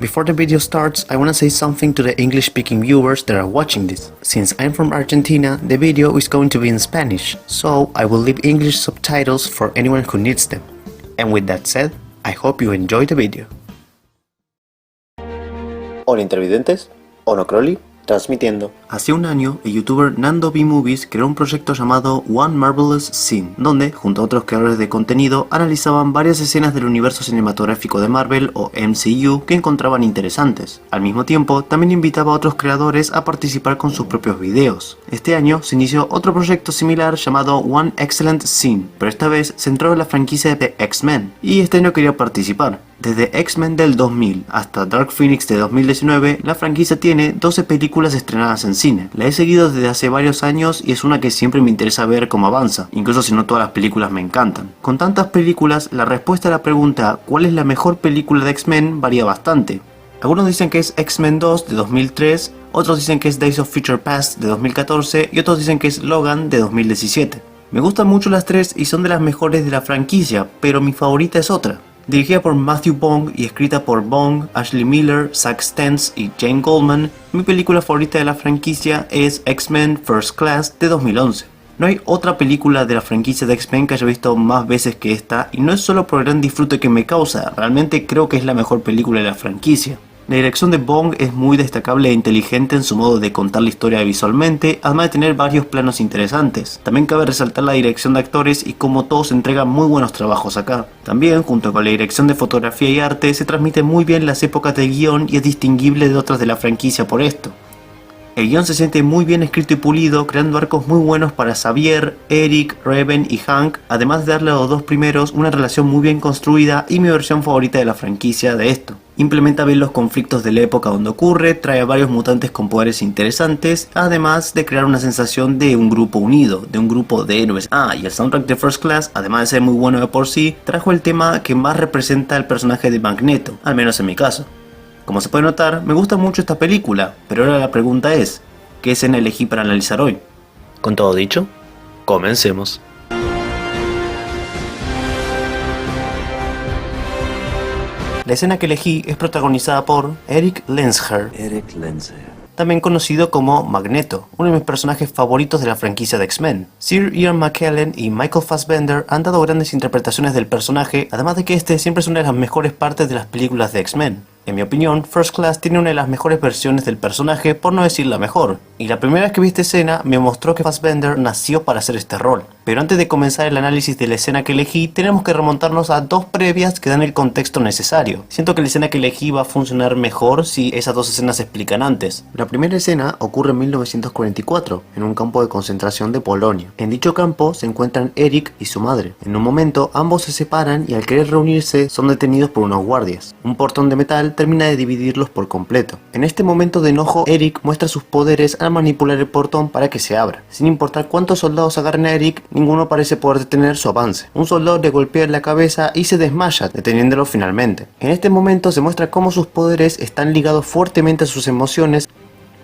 Before the video starts, I want to say something to the English-speaking viewers that are watching this. Since I'm from Argentina, the video is going to be in Spanish, so I will leave English subtitles for anyone who needs them. And with that said, I hope you enjoy the video. Hola intervidentes, Ono Crowley, transmitiendo. Hace un año, el youtuber Nando B Movies creó un proyecto llamado One Marvelous Scene, donde, junto a otros creadores de contenido, analizaban varias escenas del universo cinematográfico de Marvel o MCU que encontraban interesantes. Al mismo tiempo, también invitaba a otros creadores a participar con sus propios videos. Este año se inició otro proyecto similar llamado One Excellent Scene, pero esta vez centrado en la franquicia de X-Men, y este año quería participar. Desde X-Men del 2000 hasta Dark Phoenix de 2019, la franquicia tiene 12 películas estrenadas en cine. La he seguido desde hace varios años y es una que siempre me interesa ver cómo avanza, incluso si no todas las películas me encantan. Con tantas películas, la respuesta a la pregunta ¿cuál es la mejor película de X-Men? Varía bastante. Algunos dicen que es X-Men 2 de 2003, otros dicen que es Days of Future Past de 2014 y otros dicen que es Logan de 2017. Me gustan mucho las tres y son de las mejores de la franquicia, pero mi favorita es otra. Dirigida por Matthew Vaughn y escrita por Vaughn, Ashley Miller, Zack Stentz y Jane Goldman, mi película favorita de la franquicia es X-Men First Class de 2011. No hay otra película de la franquicia de X-Men que haya visto más veces que esta, y no es solo por el gran disfrute que me causa, realmente creo que es la mejor película de la franquicia. La dirección de Vaughn es muy destacable e inteligente en su modo de contar la historia visualmente, además de tener varios planos interesantes. También cabe resaltar la dirección de actores y cómo todos entregan muy buenos trabajos acá. También, junto con la dirección de fotografía y arte, se transmite muy bien las épocas del guión y es distinguible de otras de la franquicia por esto. El guión se siente muy bien escrito y pulido, creando arcos muy buenos para Xavier, Eric, Raven y Hank, además de darle a los dos primeros una relación muy bien construida y mi versión favorita de la franquicia de esto. Implementa bien los conflictos de la época donde ocurre, trae a varios mutantes con poderes interesantes, además de crear una sensación de un grupo unido, de un grupo de héroes. Y el soundtrack de First Class, además de ser muy bueno de por sí, trajo el tema que más representa al personaje de Magneto, al menos en mi caso. Como se puede notar, me gusta mucho esta película, pero ahora la pregunta es, ¿qué escena elegí para analizar hoy? Con todo dicho, comencemos. La escena que elegí es protagonizada por Eric Lensher, también conocido como Magneto, uno de mis personajes favoritos de la franquicia de X-Men. Sir Ian McKellen y Michael Fassbender han dado grandes interpretaciones del personaje, además de que este siempre es una de las mejores partes de las películas de X-Men. En mi opinión, First Class tiene una de las mejores versiones del personaje, por no decir la mejor, y la primera vez que vi esta escena me mostró que Fassbender nació para hacer este rol. Pero antes de comenzar el análisis de la escena que elegí, tenemos que remontarnos a dos previas que dan el contexto necesario. Siento que la escena que elegí va a funcionar mejor si esas dos escenas se explican antes. La primera escena ocurre en 1944, en un campo de concentración de Polonia. En dicho campo se encuentran Eric y su madre. En un momento ambos se separan y al querer reunirse son detenidos por unos guardias. Un portón de metal termina de dividirlos por completo. En este momento de enojo, Eric muestra sus poderes al manipular el portón para que se abra. Sin importar cuántos soldados agarren a Eric, ninguno parece poder detener su avance. Un soldado le golpea en la cabeza y se desmaya, deteniéndolo finalmente. En este momento se muestra cómo sus poderes están ligados fuertemente a sus emociones.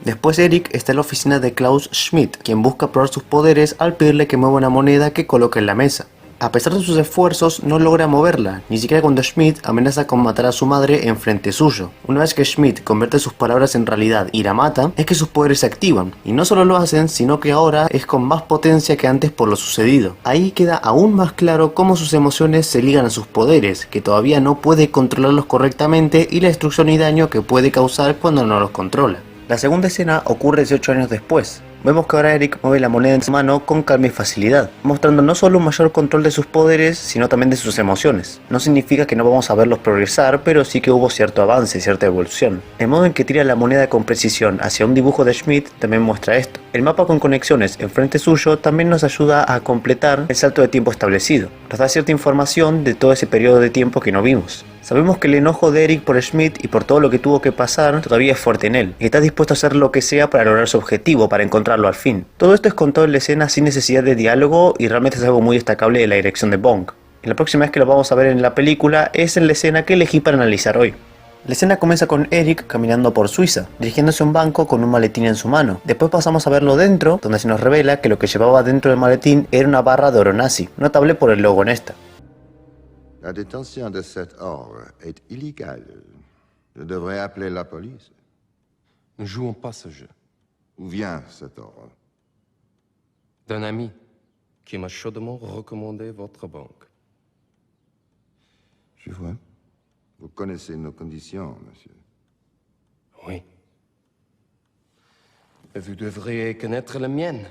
Después Eric está en la oficina de Klaus Schmidt, quien busca probar sus poderes al pedirle que mueva una moneda que coloque en la mesa. A pesar de sus esfuerzos, no logra moverla, ni siquiera cuando Schmidt amenaza con matar a su madre en frente suyo. Una vez que Schmidt convierte sus palabras en realidad y la mata, es que sus poderes se activan. Y no solo lo hacen, sino que ahora es con más potencia que antes por lo sucedido. Ahí queda aún más claro cómo sus emociones se ligan a sus poderes, que todavía no puede controlarlos correctamente, y la destrucción y daño que puede causar cuando no los controla. La segunda escena ocurre 18 años después. Vemos que ahora Eric mueve la moneda en su mano con calma y facilidad, mostrando no solo un mayor control de sus poderes, sino también de sus emociones. No significa que no vamos a verlos progresar, pero sí que hubo cierto avance, cierta evolución. El modo en que tira la moneda con precisión hacia un dibujo de Schmidt también muestra esto. El mapa con conexiones enfrente suyo también nos ayuda a completar el salto de tiempo establecido. Nos da cierta información de todo ese periodo de tiempo que no vimos. Sabemos que el enojo de Eric por Schmidt y por todo lo que tuvo que pasar todavía es fuerte en él, y está dispuesto a hacer lo que sea para lograr su objetivo, para encontrarlo al fin. Todo esto es contado en la escena sin necesidad de diálogo y realmente es algo muy destacable de la dirección de Vaughn. Y la próxima vez que lo vamos a ver en la película es en la escena que elegí para analizar hoy. La escena comienza con Eric caminando por Suiza, dirigiéndose a un banco con un maletín en su mano. Después pasamos a verlo dentro, donde se nos revela que lo que llevaba dentro del maletín era una barra de oro nazi, notable por el logo en esta. La détention de cet or est illégale. Je devrais appeler la police. Ne jouons pas ce jeu. Où vient cet ordre? D'un ami qui m'a chaudement recommandé votre banque. Je vois. Vous connaissez nos conditions, monsieur. Oui. Et vous devriez connaître la mienne.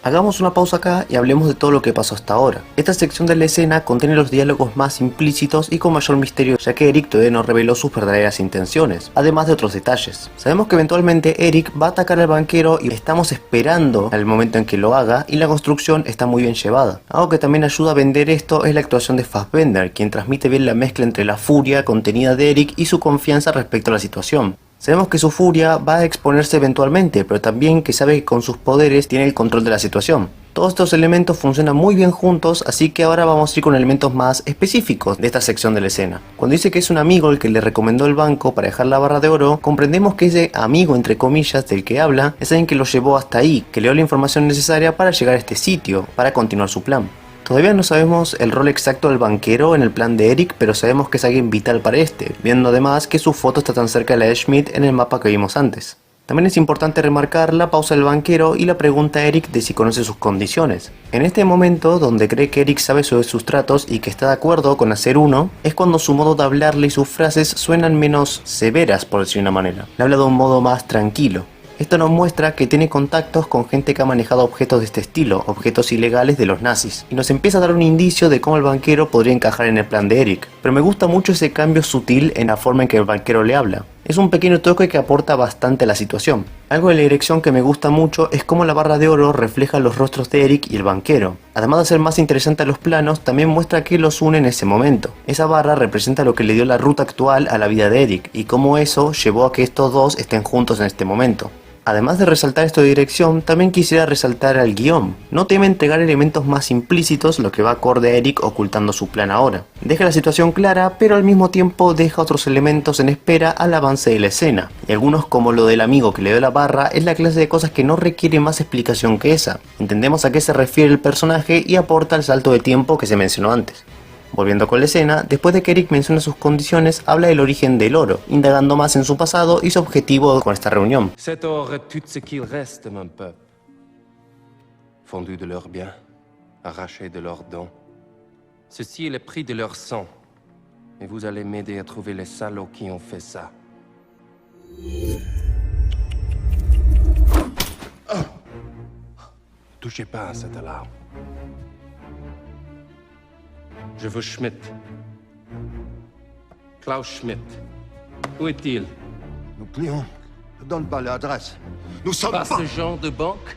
Hagamos una pausa acá y hablemos de todo lo que pasó hasta ahora. Esta sección de la escena contiene los diálogos más implícitos y con mayor misterio, ya que Eric todavía no reveló sus verdaderas intenciones, además de otros detalles. Sabemos que eventualmente Eric va a atacar al banquero y estamos esperando al momento en que lo haga, y la construcción está muy bien llevada. Algo que también ayuda a vender esto es la actuación de Fassbender, quien transmite bien la mezcla entre la furia contenida de Eric y su confianza respecto a la situación. Sabemos que su furia va a exponerse eventualmente, pero también que sabe que con sus poderes tiene el control de la situación. Todos estos elementos funcionan muy bien juntos, así que ahora vamos a ir con elementos más específicos de esta sección de la escena. Cuando dice que es un amigo el que le recomendó el banco para dejar la barra de oro, comprendemos que ese amigo entre comillas del que habla es alguien que lo llevó hasta ahí, que le dio la información necesaria para llegar a este sitio, para continuar su plan. Todavía no sabemos el rol exacto del banquero en el plan de Eric, pero sabemos que es alguien vital para este, viendo además que su foto está tan cerca de la de Schmidt en el mapa que vimos antes. También es importante remarcar la pausa del banquero y la pregunta a Eric de si conoce sus condiciones. En este momento, donde cree que Eric sabe sobre sus tratos y que está de acuerdo con hacer uno, es cuando su modo de hablarle y sus frases suenan menos severas, por decir una manera. Le habla de un modo más tranquilo. Esto nos muestra que tiene contactos con gente que ha manejado objetos de este estilo, objetos ilegales de los nazis, y nos empieza a dar un indicio de cómo el banquero podría encajar en el plan de Eric. Pero me gusta mucho ese cambio sutil en la forma en que el banquero le habla. Es un pequeño toque que aporta bastante a la situación. Algo de la dirección que me gusta mucho es cómo la barra de oro refleja los rostros de Eric y el banquero. Además de hacer más interesantes los planos, también muestra qué los une en ese momento. Esa barra representa lo que le dio la ruta actual a la vida de Eric, y cómo eso llevó a que estos dos estén juntos en este momento. Además de resaltar esto de dirección, también quisiera resaltar al guión. No teme entregar elementos más implícitos, lo que va acorde a Eric ocultando su plan ahora. Deja la situación clara, pero al mismo tiempo deja otros elementos en espera al avance de la escena. Y algunos, como lo del amigo que le dio la barra, es la clase de cosas que no requiere más explicación que esa. Entendemos a qué se refiere el personaje y aporta el salto de tiempo que se mencionó antes. Volviendo con la escena, después de que Eric menciona sus condiciones, habla del origen del oro, indagando más en su pasado y su objetivo con esta reunión. Cet or est tout ce qu'il reste de mon peuple. Fondu de leurs biens, arraché de leurs dons. Ceci est le prix de leur sang. Et vous allez m'aider à trouver les salauds qui ont fait ça. Touchez pas à cette alarme. Je veux Schmidt. Klaus Schmidt. Où est-il? Nos clients ne donnent pas l'adresse. Nous sommes Pas ce genre de banque?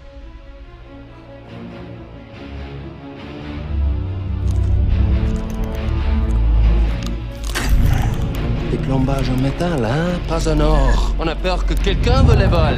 Des plombages en métal, hein? Pas en or. On a peur que quelqu'un me les vole.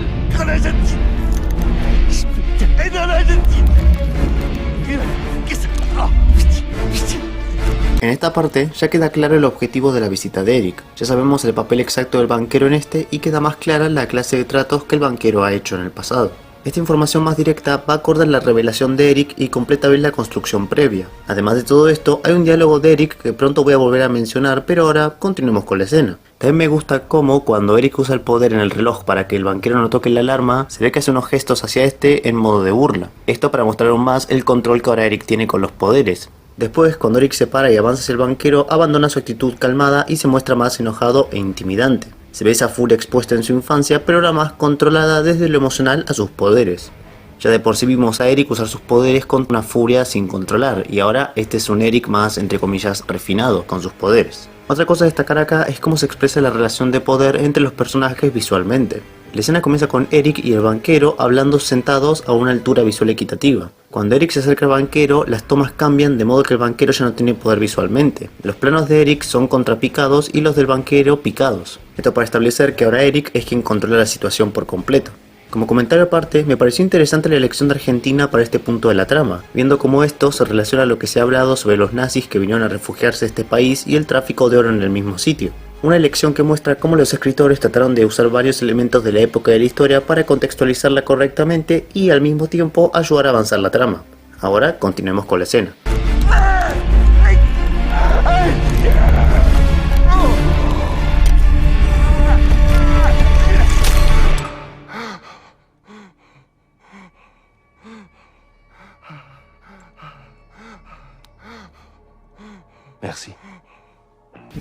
En esta parte ya queda claro el objetivo de la visita de Eric, ya sabemos el papel exacto del banquero en este y queda más clara la clase de tratos que el banquero ha hecho en el pasado. Esta información más directa va a acordar la revelación de Eric y completa bien la construcción previa. Además de todo esto, hay un diálogo de Eric que pronto voy a volver a mencionar, pero ahora continuemos con la escena. También me gusta cómo cuando Eric usa el poder en el reloj para que el banquero no toque la alarma, se ve que hace unos gestos hacia este en modo de burla. Esto para mostrar aún más el control que ahora Eric tiene con los poderes. Después, cuando Eric se para y avanza hacia el banquero, abandona su actitud calmada y se muestra más enojado e intimidante. Se ve esa furia expuesta en su infancia, pero ahora más controlada desde lo emocional a sus poderes. Ya de por sí vimos a Eric usar sus poderes contra una furia sin controlar, y ahora este es un Eric más, entre comillas, refinado con sus poderes. Otra cosa a destacar acá es cómo se expresa la relación de poder entre los personajes visualmente. La escena comienza con Eric y el banquero hablando sentados a una altura visual equitativa. Cuando Eric se acerca al banquero, las tomas cambian de modo que el banquero ya no tiene poder visualmente. Los planos de Eric son contrapicados y los del banquero picados. Esto para establecer que ahora Eric es quien controla la situación por completo. Como comentario aparte, me pareció interesante la elección de Argentina para este punto de la trama, viendo cómo esto se relaciona a lo que se ha hablado sobre los nazis que vinieron a refugiarse a este país y el tráfico de oro en el mismo sitio. Una elección que muestra cómo los escritores trataron de usar varios elementos de la época de la historia para contextualizarla correctamente y al mismo tiempo ayudar a avanzar la trama. Ahora continuemos con la escena.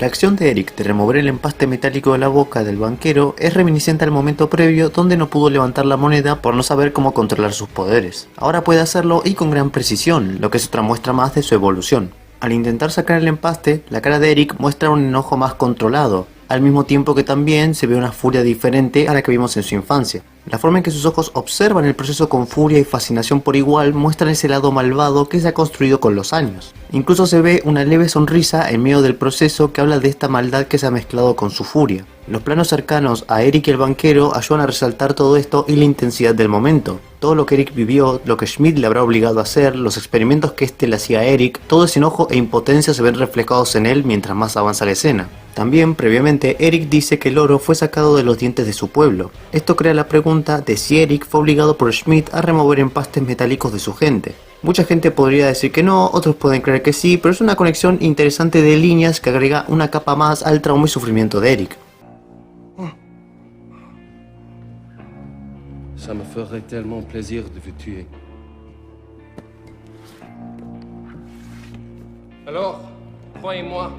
La acción de Eric de remover el empaste metálico de la boca del banquero es reminiscente al momento previo donde no pudo levantar la moneda por no saber cómo controlar sus poderes. Ahora puede hacerlo y con gran precisión, lo que es otra muestra más de su evolución. Al intentar sacar el empaste, la cara de Eric muestra un enojo más controlado, al mismo tiempo que también se ve una furia diferente a la que vimos en su infancia. La forma en que sus ojos observan el proceso con furia y fascinación por igual muestran ese lado malvado que se ha construido con los años. Incluso se ve una leve sonrisa en medio del proceso que habla de esta maldad que se ha mezclado con su furia. Los planos cercanos a Eric y el banquero ayudan a resaltar todo esto y la intensidad del momento. Todo lo que Eric vivió, lo que Schmidt le habrá obligado a hacer, los experimentos que este le hacía a Eric, todo ese enojo e impotencia se ven reflejados en él mientras más avanza la escena. También, previamente, Eric dice que el oro fue sacado de los dientes de su pueblo. Esto crea la pregunta de si Eric fue obligado por Schmidt a remover empastes metálicos de su gente. Mucha gente podría decir que no, otros pueden creer que sí, pero es una conexión interesante de líneas que agrega una capa más al trauma y sufrimiento de Eric. Ça me ferait tellement plaisir de vous tuer. Alors, croyez-moi,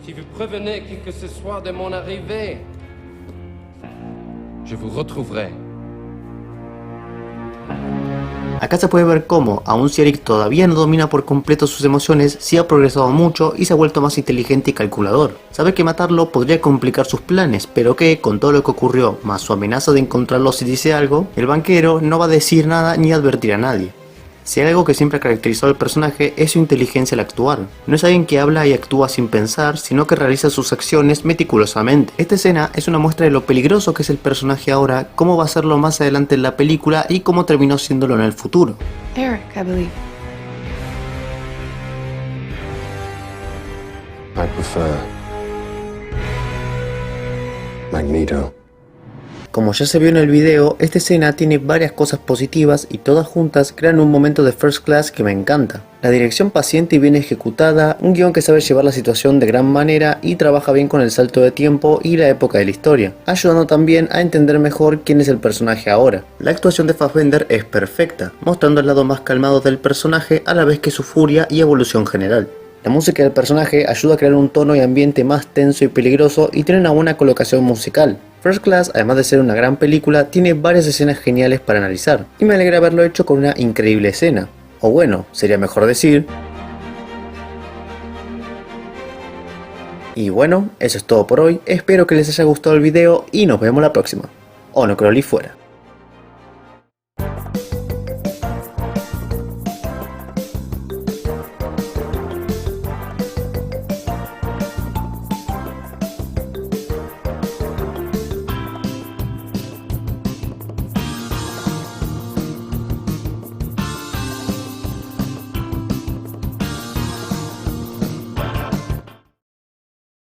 si vous prévenez qui que ce soit de mon arrivée, je vous retrouverai. Acá se puede ver cómo, aun si Eric todavía no domina por completo sus emociones, sí ha progresado mucho y se ha vuelto más inteligente y calculador. Sabe que matarlo podría complicar sus planes, pero que, con todo lo que ocurrió, más su amenaza de encontrarlo si dice algo, el banquero no va a decir nada ni advertir a nadie. Si hay algo que siempre ha caracterizado al personaje es su inteligencia al actuar. No es alguien que habla y actúa sin pensar, sino que realiza sus acciones meticulosamente. Esta escena es una muestra de lo peligroso que es el personaje ahora, cómo va a serlo más adelante en la película y cómo terminó siéndolo en el futuro. Eric, I believe. I prefer Magneto. Como ya se vio en el video, esta escena tiene varias cosas positivas y todas juntas crean un momento de First Class que me encanta. La dirección paciente y bien ejecutada, un guión que sabe llevar la situación de gran manera y trabaja bien con el salto de tiempo y la época de la historia, ayudando también a entender mejor quién es el personaje ahora. La actuación de Fassbender es perfecta, mostrando el lado más calmado del personaje a la vez que su furia y evolución general. La música del personaje ayuda a crear un tono y ambiente más tenso y peligroso y tiene una buena colocación musical. First Class, además de ser una gran película, tiene varias escenas geniales para analizar, y me alegra haberlo hecho con una increíble escena. O bueno, sería mejor decir... Y bueno, eso es todo por hoy, espero que les haya gustado el video y nos vemos la próxima. Ono Crowley fuera.